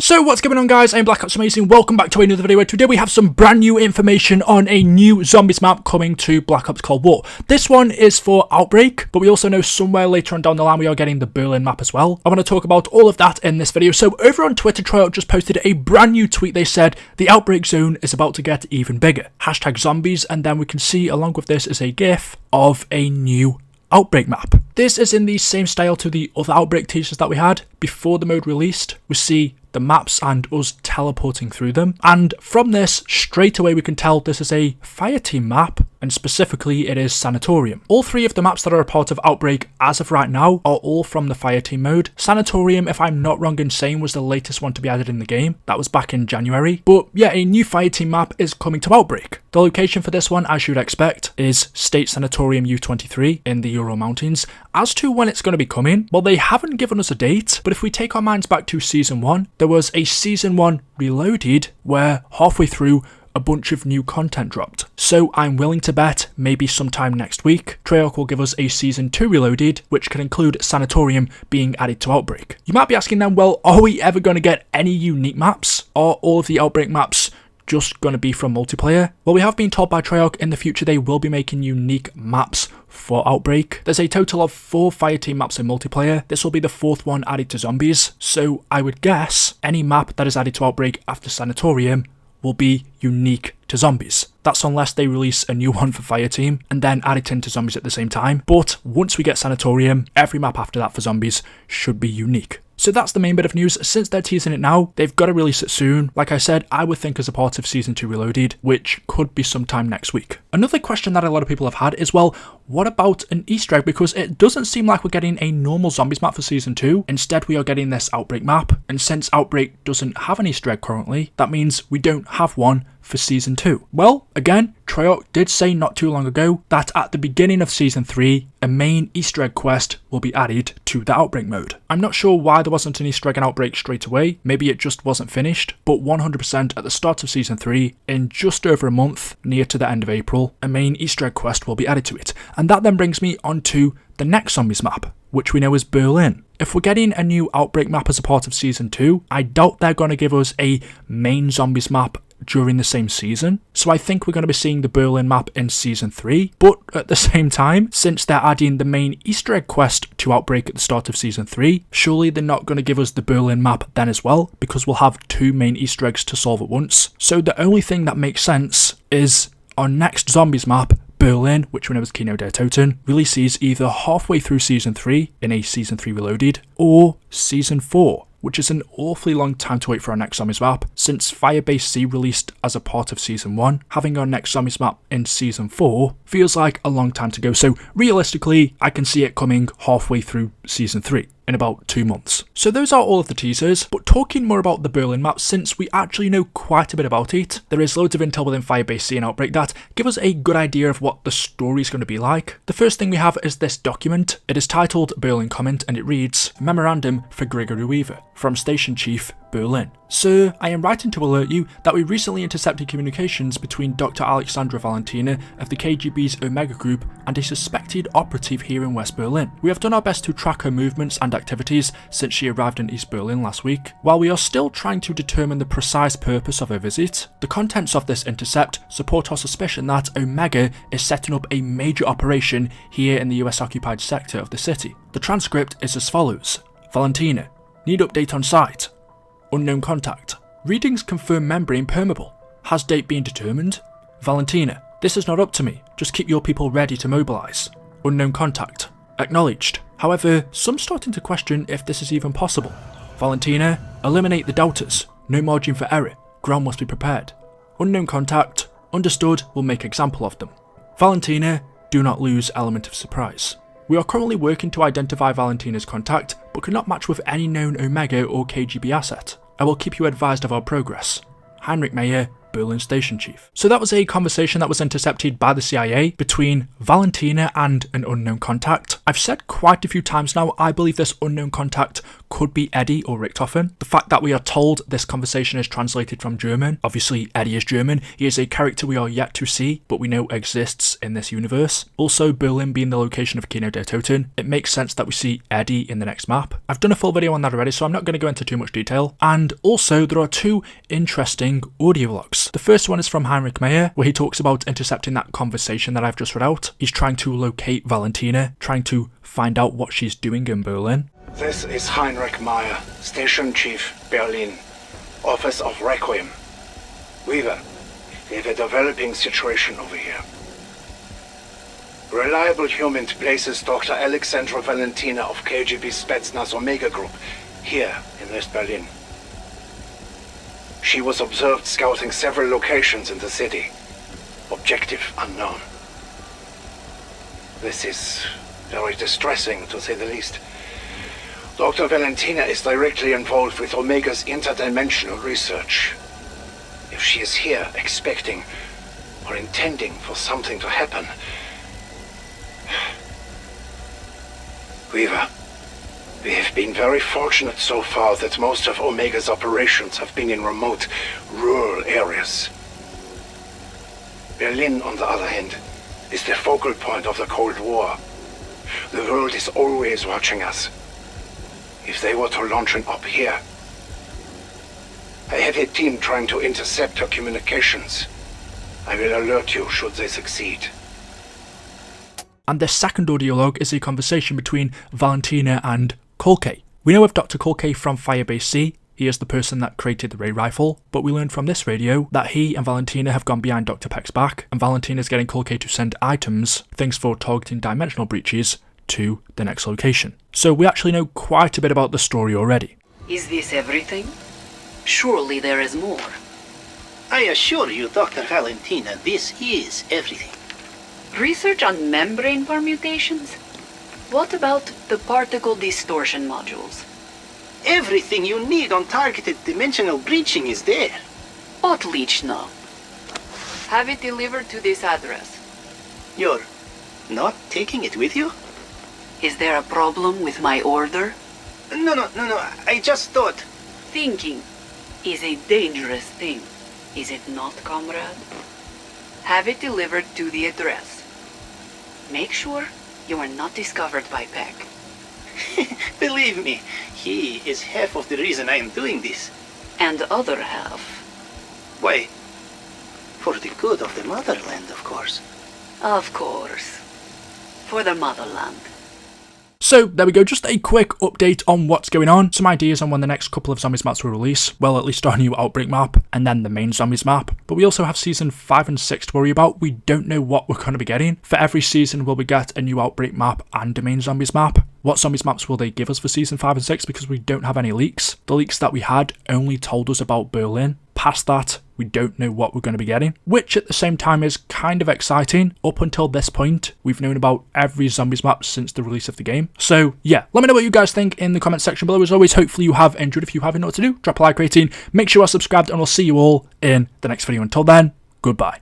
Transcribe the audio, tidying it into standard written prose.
So what's going on, guys? I'm Black Ops Amazing. Welcome back to another video where today we have some brand new information on a new zombies map coming to Black Ops Cold War. This one is for Outbreak, but we also know somewhere later on down the line we are getting the Berlin map as well. I want to talk about all of that in this video. So over on Twitter, Tryout just posted a brand new tweet. They said the Outbreak zone is about to get even bigger. Hashtag zombies, and then we can see along with this is a GIF of a new Outbreak map. This is in the same style to the other Outbreak teasers that we had before the mode released. We see the maps and us teleporting through them, and from this straight away we can tell this is a fireteam map, and specifically it is Sanatorium. All three of the maps that are a part of Outbreak as of right now are all from the fireteam mode. Sanatorium, if I'm not wrong in saying, was the latest one to be added in the game. That was back in January. But yeah, a new fireteam map is coming to Outbreak. The location for this one, as you'd expect, is State Sanatorium U23 in the Ural Mountains. As to when it's going to be coming, well, they haven't given us a date, but if we take our minds back to Season 1, there was a Season 1 Reloaded where halfway through a bunch of new content dropped. So I'm willing to bet maybe sometime next week, Treyarch will give us a Season 2 Reloaded, which can include Sanatorium being added to Outbreak. You might be asking then, well, are we ever going to get any unique maps? Are all of the Outbreak maps just going to be from multiplayer? Well, we have been told by Treyarch in the future they will be making unique maps for Outbreak. There's a total of 4 fireteam maps in multiplayer. This will be the 4th one added to zombies, so I would guess any map that is added to Outbreak after Sanatorium will be unique to zombies. That's unless they release a new one for fireteam and then add it into zombies at the same time. But once we get Sanatorium, every map after that for zombies should be unique. So that's the main bit of news. Since they're teasing it now, they've got to release it soon. Like I said, I would think as a part of Season 2 Reloaded, which could be sometime next week. Another question that a lot of people have had is, well, what about an Easter egg? Because it doesn't seem like we're getting a normal zombies map for Season 2. Instead, we are getting this Outbreak map. And since Outbreak doesn't have an Easter egg currently, that means we don't have one for Season 2. Well, again, Treyarch did say not too long ago that at the beginning of Season 3, a main Easter egg quest will be added to the Outbreak mode. I'm not sure why there wasn't an Easter egg in Outbreak straight away, maybe it just wasn't finished, but 100% at the start of Season 3, in just over a month, near to the end of April, a main Easter egg quest will be added to it. And that then brings me on to the next zombies map, which we know is Berlin. If we're getting a new Outbreak map as a part of Season 2, I doubt they're going to give us a main zombies map during the same season, so I think we're going to be seeing the Berlin map in Season 3, but at the same time, since they're adding the main Easter egg quest to Outbreak at the start of Season 3, surely they're not going to give us the Berlin map then as well, because we'll have 2 main Easter eggs to solve at once. So the only thing that makes sense is our next zombies map, Berlin, which we know as Kino der Toten, releases either halfway through Season 3 in a Season 3 Reloaded, or Season 4, which is an awfully long time to wait for our next zombies map. Since Firebase C released as a part of Season 1, having our next zombies map in Season 4 feels like a long time to go, so realistically, I can see it coming halfway through Season 3. In about 2 months. So those are all of the teasers, but talking more about the Berlin map, since we actually know quite a bit about it, there is loads of intel within Firebase C and Outbreak that give us a good idea of what the story is going to be like. The first thing we have is this document. It is titled Berlin Comment, and it reads, Memorandum for Gregory Weaver, from Station Chief, Berlin. Sir, I am writing to alert you that we recently intercepted communications between Dr. Alexandra Valentina of the KGB's Omega Group and a suspected operative here in West Berlin. We have done our best to track her movements and activities since she arrived in East Berlin last week. While we are still trying to determine the precise purpose of her visit, the contents of this intercept support our suspicion that Omega is setting up a major operation here in the US occupied sector of the city. The transcript is as follows. Valentina, need update on site. Unknown contact. Readings confirm membrane permeable. Has date been determined? Valentina, this is not up to me. Just keep your people ready to mobilise. Unknown contact. Acknowledged. However, some starting to question if this is even possible. Valentina, eliminate the doubters. No margin for error. Ground must be prepared. Unknown contact. Understood, we'll make example of them. Valentina, do not lose element of surprise. We are currently working to identify Valentina's contact, but cannot match with any known Omega or KGB asset. I will keep you advised of our progress. Heinrich Meyer, Berlin Station Chief. So that was a conversation that was intercepted by the CIA between Valentina and an unknown contact. I've said quite a few times now, I believe this unknown contact could be Eddie or Richthofen. The fact that we are told this conversation is translated from German, obviously Eddie is German, he is a character we are yet to see, but we know exists in this universe. Also, Berlin being the location of Kino der Toten, it makes sense that we see Eddie in the next map. I've done a full video on that already, so I'm not going to go into too much detail. And also, there are two interesting audio logs. The first one is from Heinrich Meyer, where he talks about intercepting that conversation that I've just read out. He's trying to locate Valentina, trying to find out what she's doing in Berlin. This is Heinrich Meyer, Station Chief, Berlin, Office of Requiem. Weaver, we have a developing situation over here. Reliable human places Dr. Alexandra Valentina of KGB Spetsnaz Omega Group here in West Berlin. She was observed scouting several locations in the city. Objective unknown. This is very distressing, to say the least. Dr. Valentina is directly involved with Omega's interdimensional research. If she is here expecting or intending for something to happen... Weaver, we have been very fortunate so far that most of Omega's operations have been in remote, rural areas. Berlin, on the other hand, is the focal point of the Cold War. The world is always watching us. If they were to launch an op here, I have a team trying to intercept her communications. I will alert you should they succeed. And the second audio log is a conversation between Valentina and Kolke. We know of Dr. Kolke from Firebase C. He is the person that created the ray rifle, but we learned from this radio that he and Valentina have gone behind Dr. Peck's back, and Valentina is getting Kolke to send items, things for targeting dimensional breaches, to the next location. So we actually know quite a bit about the story already. Is this everything? Surely there is more. I assure you, Dr. Valentina, this is everything. Research on membrane permutations? What about the particle distortion modules? Everything you need on targeted dimensional breaching is there. Otlично. Have it delivered to this address. You're not taking it with you? Is there a problem with my order? No, I just thought... Thinking is a dangerous thing, is it not, comrade? Have it delivered to the address. Make sure you are not discovered by Peck. Believe me, he is half of the reason I am doing this. And the other half? Why, for the good of the motherland, of course. Of course. For the motherland. So there we go, just a quick update on what's going on, some ideas on when the next couple of Zombies maps will release, well at least our new Outbreak map, and then the main Zombies map, but we also have Season 5 and 6 to worry about. We don't know what we're going to be getting. For every season will we get a new Outbreak map and a main Zombies map. What Zombies maps will they give us for Season 5 and 6, because we don't have any leaks. The leaks that we had only told us about Berlin. Past that, we don't know what we're going to be getting, which at the same time is kind of exciting. Up until this point, we've known about every Zombies map since the release of the game. So yeah, let me know what you guys think in the comment section below. As always, hopefully you have enjoyed. If you have, you know what to do. Drop a like rating, make sure you are subscribed, and we'll see you all in the next video. Until then, goodbye.